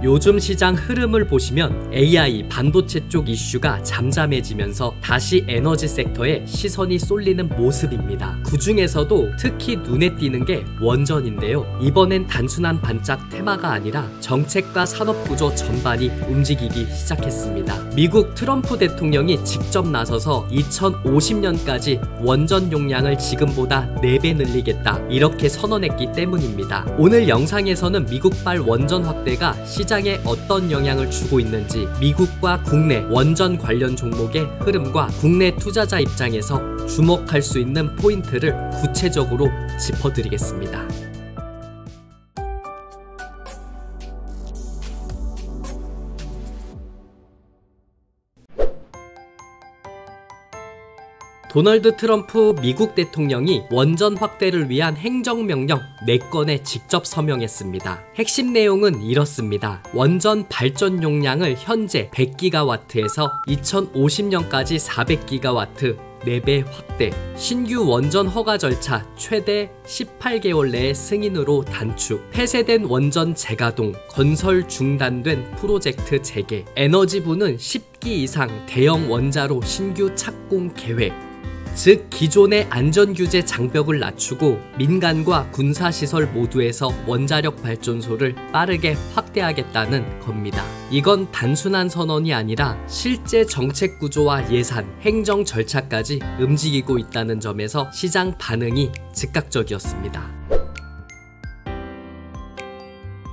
요즘 시장 흐름을 보시면 AI 반도체 쪽 이슈가 잠잠해지면서 다시 에너지 섹터에 시선이 쏠리는 모습입니다. 그 중에서도 특히 눈에 띄는 게 원전인데요. 이번엔 단순한 반짝 테마가 아니라 정책과 산업구조 전반이 움직이기 시작했습니다. 미국 트럼프 대통령이 직접 나서서 2050년까지 원전 용량을 지금보다 4배 늘리겠다 이렇게 선언했기 때문입니다. 오늘 영상에서는 미국발 원전 확대가 시장에 어떤 영향을 주고 있는지, 미국과 국내 원전 관련 종목의 흐름과 국내 투자자 입장에서 주목할 수 있는 포인트를 구체적으로 짚어드리겠습니다. 도널드 트럼프 미국 대통령이 원전 확대를 위한 행정명령 4건에 직접 서명했습니다. 핵심 내용은 이렇습니다. 원전 발전 용량을 현재 100기가와트에서 2050년까지 400기가와트 4배 확대, 신규 원전 허가 절차 최대 18개월 내에 승인으로 단축, 폐쇄된 원전 재가동, 건설 중단된 프로젝트 재개, 에너지부는 10기 이상 대형 원자로 신규 착공 계획, 즉 기존의 안전규제 장벽을 낮추고 민간과 군사시설 모두에서 원자력 발전소를 빠르게 확대하겠다는 겁니다. 이건 단순한 선언이 아니라 실제 정책 구조와 예산, 행정 절차까지 움직이고 있다는 점에서 시장 반응이 즉각적이었습니다.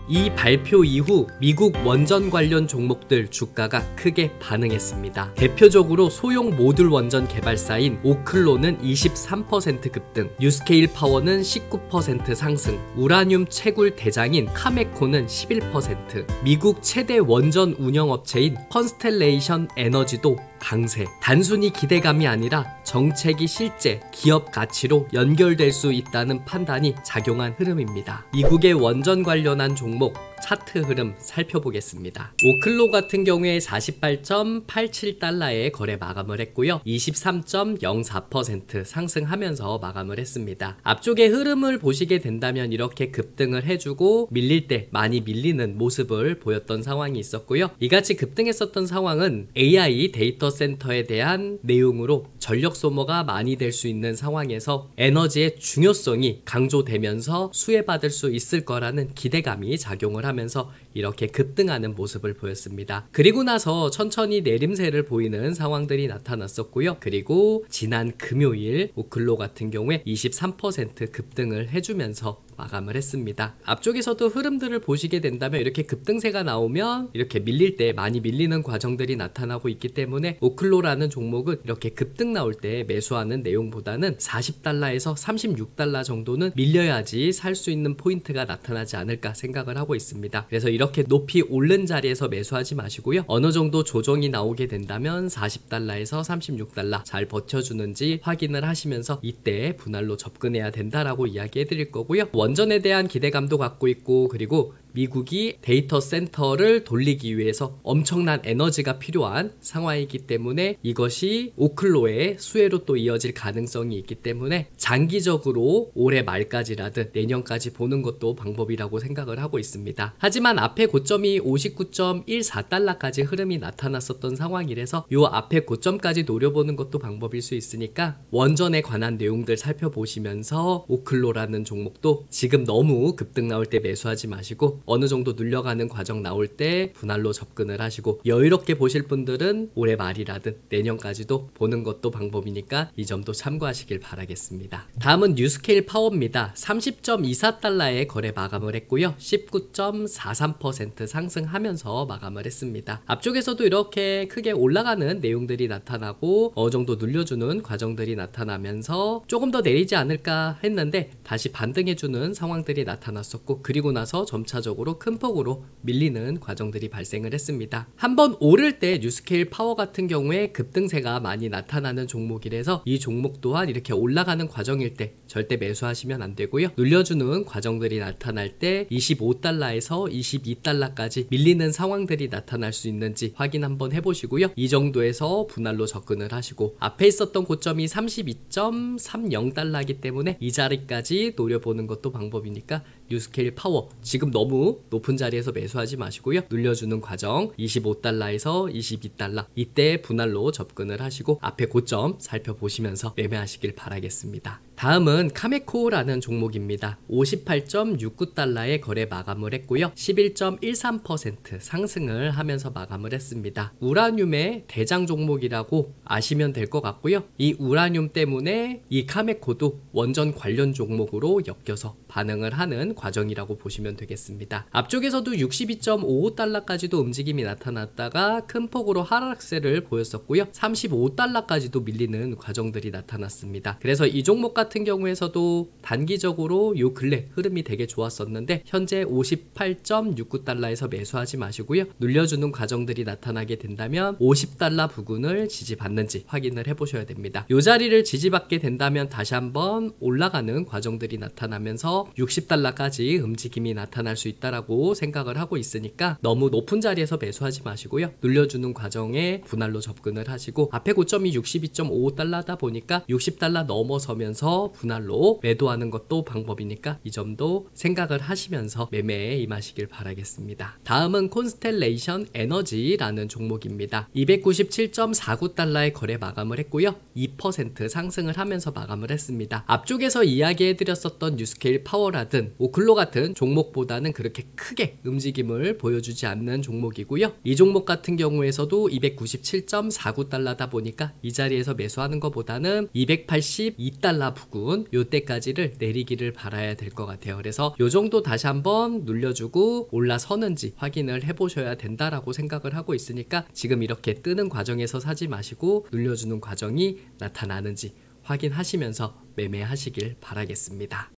이 발표 이후 미국 원전 관련 종목들 주가가 크게 반응했습니다. 대표적으로 소형 모듈 원전 개발사인 오클로는 23% 급등, 뉴스케일 파워는 19% 상승, 우라늄 채굴 대장인 카메코는 11%, 미국 최대 원전 운영업체인 컨스텔레이션 에너지도 강세. 단순히 기대감이 아니라 정책이 실제 기업 가치로 연결될 수 있다는 판단이 작용한 흐름입니다. 미국의 원전 관련한 종목 차트 흐름 살펴보겠습니다. 오클로 같은 경우에 48.87달러에 거래 마감을 했고요. 23.04% 상승하면서 마감을 했습니다. 앞쪽의 흐름을 보시게 된다면 이렇게 급등을 해주고 밀릴 때 많이 밀리는 모습을 보였던 상황이 있었고요. 이같이 급등했었던 상황은 AI 데이터 센터에 대한 내용으로 전력 소모가 많이 될 수 있는 상황에서 에너지의 중요성이 강조되면서 수혜받을 수 있을 거라는 기대감이 작용을 하면서 이렇게 급등하는 모습을 보였습니다. 그리고 나서 천천히 내림세를 보이는 상황들이 나타났었고요. 그리고 지난 금요일 오클로 같은 경우에 23% 급등을 해주면서 마감을 했습니다. 앞쪽에서도 흐름들을 보시게 된다면 이렇게 급등세가 나오면 이렇게 밀릴 때 많이 밀리는 과정들이 나타나고 있기 때문에 오클로라는 종목은 이렇게 급등 나올 때 매수하는 내용보다는 40달러에서 36달러 정도는 밀려야지 살 수 있는 포인트가 나타나지 않을까 생각을 하고 있습니다. 그래서 이렇게 높이 오른 자리에서 매수하지 마시고요. 어느 정도 조정이 나오게 된다면 40달러에서 36달러 잘 버텨주는지 확인을 하시면서 이때 분할로 접근해야 된다라고 이야기해 드릴 거고요. 원전에 대한 기대감도 갖고 있고, 그리고 미국이 데이터 센터를 돌리기 위해서 엄청난 에너지가 필요한 상황이기 때문에 이것이 오클로의 수혜로 또 이어질 가능성이 있기 때문에 장기적으로 올해 말까지라든 내년까지 보는 것도 방법이라고 생각을 하고 있습니다. 하지만 앞에 고점이 59.14달러까지 흐름이 나타났었던 상황이라서 이 앞에 고점까지 노려보는 것도 방법일 수 있으니까 원전에 관한 내용들 살펴보시면서 오클로라는 종목도 지금 너무 급등 나올 때 매수하지 마시고 어느 정도 눌려가는 과정 나올 때 분할로 접근을 하시고, 여유롭게 보실 분들은 올해 말이라든 내년까지도 보는 것도 방법이니까 이 점도 참고하시길 바라겠습니다. 다음은 뉴스케일 파워입니다. 30.24달러에 거래 마감을 했고요. 19.43% 상승하면서 마감을 했습니다. 앞쪽에서도 이렇게 크게 올라가는 내용들이 나타나고 어느 정도 눌려주는 과정들이 나타나면서 조금 더 내리지 않을까 했는데 다시 반등해주는 상황들이 나타났었고, 그리고 나서 점차적으로 큰 폭으로 밀리는 과정들이 발생을 했습니다. 한번 오를 때 뉴스케일 파워 같은 경우에 급등세가 많이 나타나는 종목이라서 이 종목 또한 이렇게 올라가는 과정일 때 절대 매수하시면 안 되고요. 눌려주는 과정들이 나타날 때 25달러에서 22달러까지 밀리는 상황들이 나타날 수 있는지 확인 한번 해보시고요. 이 정도에서 분할로 접근을 하시고, 앞에 있었던 고점이 32.30달러이기 때문에 이 자리까지 노려보는 것도 방법이니까 뉴스케일 파워 지금 너무 높은 자리에서 매수하지 마시고요. 눌려주는 과정 25달러에서 22달러 이때 분할로 접근을 하시고 앞에 고점 살펴보시면서 매매하시길 바라겠습니다. 다음은 카메코라는 종목입니다. 58.69달러에 거래 마감을 했고요. 11.13% 상승을 하면서 마감을 했습니다. 우라늄의 대장 종목이라고 아시면 될 것 같고요. 이 우라늄 때문에 이 카메코도 원전 관련 종목으로 엮여서 반응을 하는 과정이라고 보시면 되겠습니다. 앞쪽에서도 62.55달러까지도 움직임이 나타났다가 큰 폭으로 하락세를 보였었고요. 35달러까지도 밀리는 과정들이 나타났습니다. 그래서 이 종목 같은 경우에서도 단기적으로 요 근래 흐름이 되게 좋았었는데 현재 58.69달러에서 매수하지 마시고요. 눌려주는 과정들이 나타나게 된다면 50달러 부근을 지지받는지 확인을 해보셔야 됩니다. 요 자리를 지지받게 된다면 다시 한번 올라가는 과정들이 나타나면서 60달러까지 움직임이 나타날 수 있다라고 생각을 하고 있으니까 너무 높은 자리에서 매수하지 마시고요. 눌려주는 과정에 분할로 접근을 하시고 앞에 고점이 62.55달러다 보니까 60달러 넘어서면서 분할로 매도하는 것도 방법이니까 이 점도 생각을 하시면서 매매에 임하시길 바라겠습니다. 다음은 콘스텔레이션 에너지라는 종목입니다. 297.49달러에 거래 마감을 했고요. 2% 상승을 하면서 마감을 했습니다. 앞쪽에서 이야기해드렸었던 뉴스케일 파워라든 오클로 같은 종목보다는 그렇게 크게 움직임을 보여주지 않는 종목이고요. 이 종목 같은 경우에서도 297.49달러다 보니까 이 자리에서 매수하는 것보다는 282달러 부근 요때까지를 내리기를 바라야 될 것 같아요. 그래서 요 정도 다시 한번 눌려주고 올라서는지 확인을 해보셔야 된다라고 생각을 하고 있으니까 지금 이렇게 뜨는 과정에서 사지 마시고 눌려주는 과정이 나타나는지 확인하시면서 매매하시길 바라겠습니다.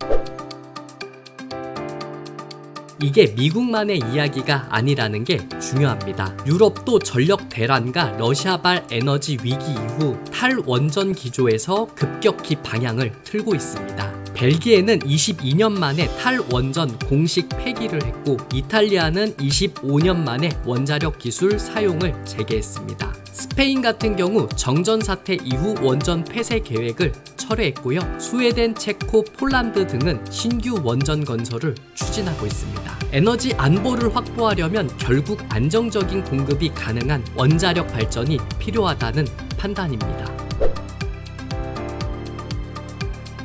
이게 미국만의 이야기가 아니라는 게 중요합니다. 유럽도 전력 대란과 러시아발 에너지 위기 이후 탈원전 기조에서 급격히 방향을 틀고 있습니다. 벨기에는 22년 만에 탈원전 공식 폐기를 했고 이탈리아는 25년 만에 원자력 기술 사용을 재개했습니다. 스페인 같은 경우 정전 사태 이후 원전 폐쇄 계획을 철회했고요. 스웨덴, 체코, 폴란드 등은 신규 원전 건설을 추진하고 있습니다. 에너지 안보를 확보하려면 결국 안정적인 공급이 가능한 원자력 발전이 필요하다는 판단입니다.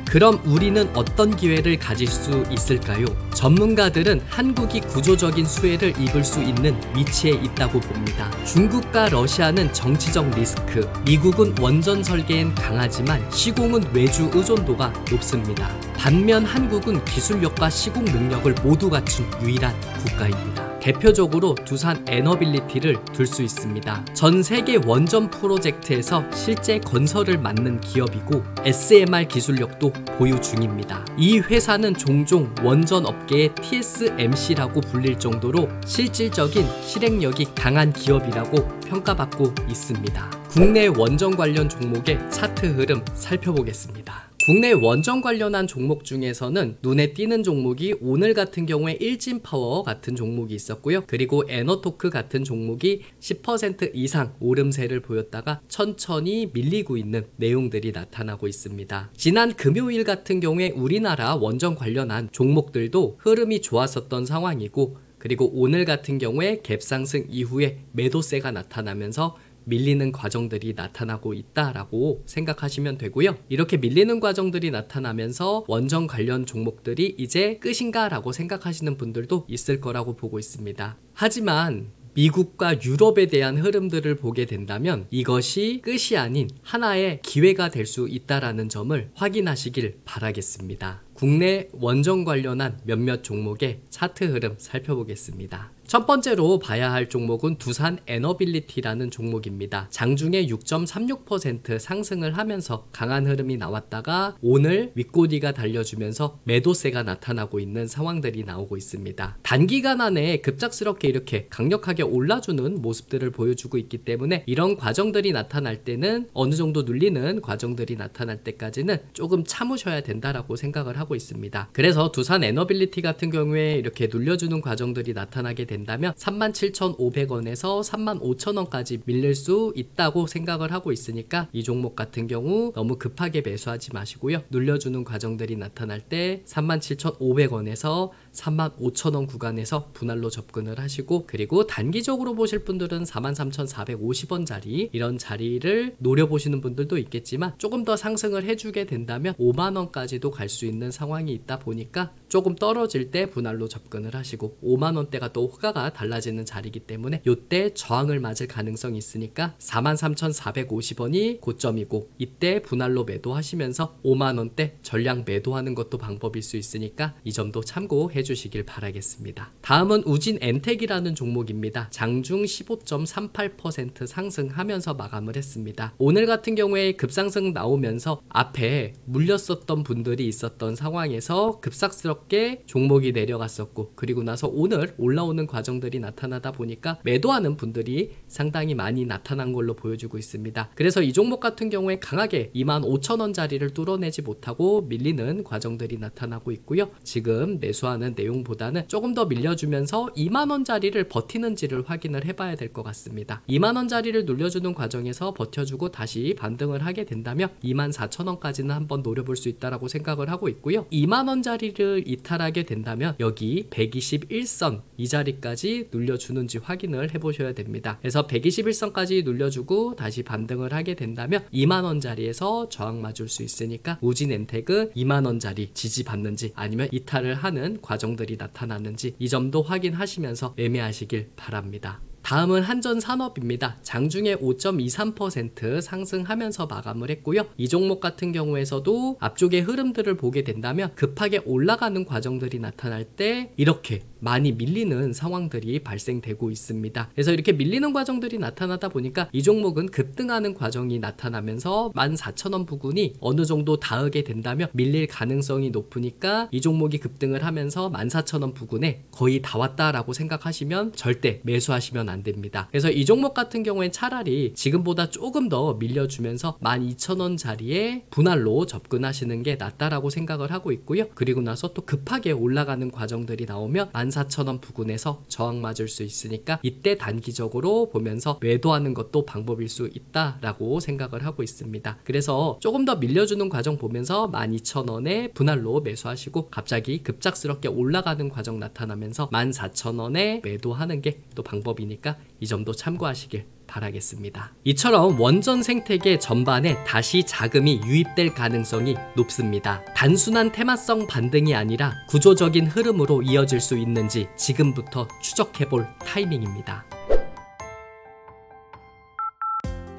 그럼 우리는 어떤 기회를 가질 수 있을까요? 전문가들은 한국이 구조적인 수혜를 입을 수 있는 위치에 있다고 봅니다. 중국과 러시아는 정치적 리스크, 미국은 원전 설계엔 강하지만 시공은 외주 의존도가 높습니다. 반면 한국은 기술력과 시공 능력을 모두 갖춘 유일한 국가입니다. 대표적으로 두산 에너빌리티를 들 수 있습니다. 전 세계 원전 프로젝트에서 실제 건설을 맡는 기업이고 SMR 기술력도 보유 중입니다. 이 회사는 종종 원전 업계의 TSMC라고 불릴 정도로 실질적인 실행력이 강한 기업이라고 평가받고 있습니다. 국내 원전 관련 종목의 차트 흐름 살펴보겠습니다. 국내 원전 관련한 종목 중에서는 눈에 띄는 종목이 오늘 같은 경우에 일진파워 같은 종목이 있었고요. 그리고 에너토크 같은 종목이 10% 이상 오름세를 보였다가 천천히 밀리고 있는 내용들이 나타나고 있습니다. 지난 금요일 같은 경우에 우리나라 원전 관련한 종목들도 흐름이 좋았었던 상황이고 그리고 오늘 같은 경우에 갭상승 이후에 매도세가 나타나면서 밀리는 과정들이 나타나고 있다라고 생각하시면 되고요. 이렇게 밀리는 과정들이 나타나면서 원전 관련 종목들이 이제 끝인가 라고 생각하시는 분들도 있을 거라고 보고 있습니다. 하지만 미국과 유럽에 대한 흐름들을 보게 된다면 이것이 끝이 아닌 하나의 기회가 될 수 있다라는 점을 확인하시길 바라겠습니다. 국내 원전 관련한 몇몇 종목의 차트 흐름 살펴보겠습니다. 첫 번째로 봐야 할 종목은 두산 에너빌리티라는 종목입니다. 장중에 6.36% 상승을 하면서 강한 흐름이 나왔다가 오늘 윗꼬리가 달려주면서 매도세가 나타나고 있는 상황들이 나오고 있습니다. 단기간 안에 급작스럽게 이렇게 강력하게 올라주는 모습들을 보여주고 있기 때문에 이런 과정들이 나타날 때는 어느 정도 눌리는 과정들이 나타날 때까지는 조금 참으셔야 된다라고 생각을 하고 있습니다. 그래서 두산 에너빌리티 같은 경우에 이렇게 눌려주는 과정들이 나타나게 된다면 37,500원에서 35,000원까지 밀릴 수 있다고 생각을 하고 있으니까 이 종목 같은 경우 너무 급하게 매수하지 마시고요. 눌려주는 과정들이 나타날 때 37,500원에서 35,000원 구간에서 분할로 접근을 하시고, 그리고 단기적으로 보실 분들은 43,450원짜리 이런 자리를 노려보시는 분들도 있겠지만, 조금 더 상승을 해주게 된다면 5만원까지도 갈 수 있는 상황이 있다 보니까 조금 떨어질 때 분할로 접근을 하시고, 5만원대가 또 호가가 달라지는 자리이기 때문에 이때 저항을 맞을 가능성이 있으니까 43,450원이 고점이고, 이때 분할로 매도하시면서 5만원대 전량 매도하는 것도 방법일 수 있으니까 이 점도 참고해 주시길 바라겠습니다. 다음은 우진 엔텍이라는 종목입니다. 장중 15.38% 상승하면서 마감을 했습니다. 오늘 같은 경우에 급상승 나오면서 앞에 물렸었던 분들이 있었던 상황에서 급삭스럽게 종목이 내려갔었고, 그리고 나서 오늘 올라오는 과정들이 나타나다 보니까 매도하는 분들이 상당히 많이 나타난 걸로 보여주고 있습니다. 그래서 이 종목 같은 경우에 강하게 25,000원짜리를 뚫어내지 못하고 밀리는 과정들이 나타나고 있고요. 지금 매수하는 내용보다는 조금 더 밀려주면서 2만원짜리를 버티는지를 확인을 해봐야 될 것 같습니다. 2만원짜리를 눌려주는 과정에서 버텨주고 다시 반등을 하게 된다면 24,000원까지는 한번 노려볼 수 있다라고 생각을 하고 있고요. 2만원짜리를 이탈하게 된다면 여기 121선 이 자리까지 눌려주는지 확인을 해보셔야 됩니다. 그래서 121선까지 눌려주고 다시 반등을 하게 된다면 2만원짜리에서 저항 맞을 수 있으니까 우진 엔텍은 2만원짜리 지지받는지 아니면 이탈을 하는 과정들이 나타나는지 이 점도 확인하시면서 매매하시길 바랍니다. 다음은 한전산업입니다. 장중에 5.23% 상승하면서 마감을 했고요. 이 종목 같은 경우에서도 앞쪽의 흐름들을 보게 된다면 급하게 올라가는 과정들이 나타날 때 이렇게 많이 밀리는 상황들이 발생되고 있습니다. 그래서 이렇게 밀리는 과정들이 나타나다 보니까 이 종목은 급등하는 과정이 나타나면서 14,000원 부근이 어느 정도 닿게 된다면 밀릴 가능성이 높으니까 이 종목이 급등을 하면서 14,000원 부근에 거의 다 왔다라고 생각하시면 절대 매수하시면 안 됩니다. 그래서 이 종목 같은 경우엔 차라리 지금보다 조금 더 밀려주면서 12,000원짜리에 분할로 접근하시는 게 낫다라고 생각을 하고 있고요. 그리고 나서 또 급하게 올라가는 과정들이 나오면 14,000원 부근에서 저항 맞을 수 있으니까 이때 단기적으로 보면서 매도하는 것도 방법일 수 있다라고 생각을 하고 있습니다. 그래서 조금 더 밀려주는 과정 보면서 12,000원에 분할로 매수하시고, 갑자기 급작스럽게 올라가는 과정 나타나면서 14,000원에 매도하는 게 또 방법이니까 이 점도 참고하시길 바라겠습니다. 이처럼 원전 생태계 전반에 다시 자금이 유입될 가능성이 높습니다. 단순한 테마성 반등이 아니라 구조적인 흐름으로 이어질 수 있는지 지금부터 추적해볼 타이밍입니다.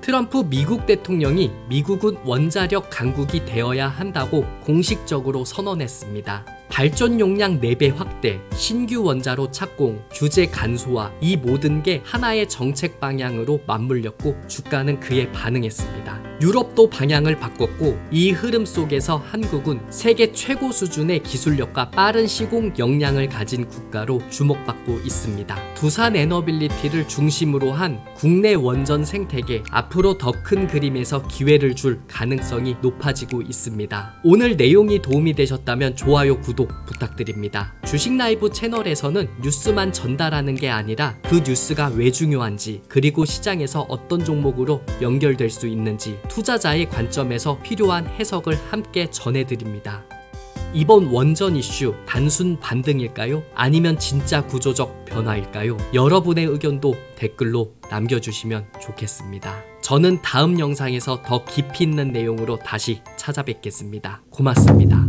트럼프 미국 대통령이 미국은 원자력 강국이 되어야 한다고 공식적으로 선언했습니다. 발전 용량 4배 확대, 신규 원자로 착공, 규제 간소화, 이 모든 게 하나의 정책 방향으로 맞물렸고 주가는 그에 반응했습니다. 유럽도 방향을 바꿨고, 이 흐름 속에서 한국은 세계 최고 수준의 기술력과 빠른 시공 역량을 가진 국가로 주목받고 있습니다. 두산 에너빌리티를 중심으로 한 국내 원전 생태계, 앞으로 더 큰 그림에서 기회를 줄 가능성이 높아지고 있습니다. 오늘 내용이 도움이 되셨다면 좋아요, 구독 부탁드립니다. 주식 라이브 채널에서는 뉴스만 전달하는 게 아니라 그 뉴스가 왜 중요한지, 그리고 시장에서 어떤 종목으로 연결될 수 있는지 투자자의 관점에서 필요한 해석을 함께 전해드립니다. 이번 원전 이슈 단순 반등일까요? 아니면 진짜 구조적 변화일까요? 여러분의 의견도 댓글로 남겨주시면 좋겠습니다. 저는 다음 영상에서 더 깊이 있는 내용으로 다시 찾아뵙겠습니다. 고맙습니다.